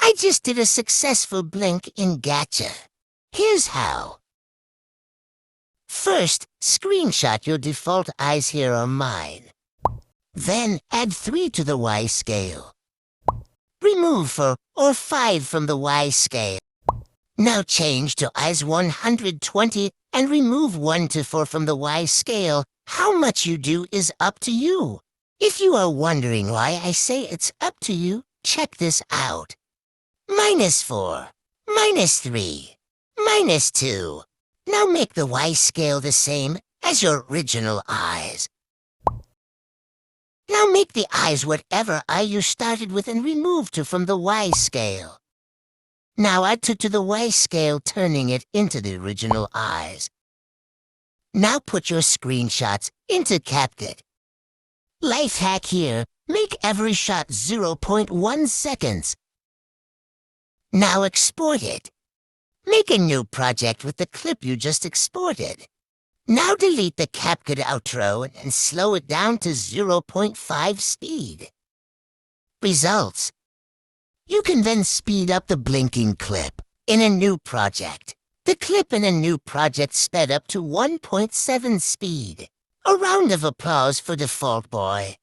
I just did a successful blink in Gacha. Here's how. First, screenshot your default eyes here on mine. Then, add 3 to the Y scale. Remove 4 or 5 from the Y scale. Now change to eyes 120 and remove 1 to 4 from the Y scale. How much you do is up to you. If you are wondering why I say it's up to you, check this out. -4, -3, -2. Now make the Y scale the same as your original eyes. Now make the eyes whatever eye you started with and remove 2 from the Y scale. Now add 2 to the Y scale, turning it into the original eyes. Now put your screenshots into CapCut. Life hack here, make every shot 0.1 seconds. Now export it. Make a new project with the clip you just exported. Now delete the CapCut outro and slow it down to 0.5 speed. Results. You can then speed up the blinking clip in a new project. The clip in a new project sped up to 1.7 speed. A round of applause for Default Boy.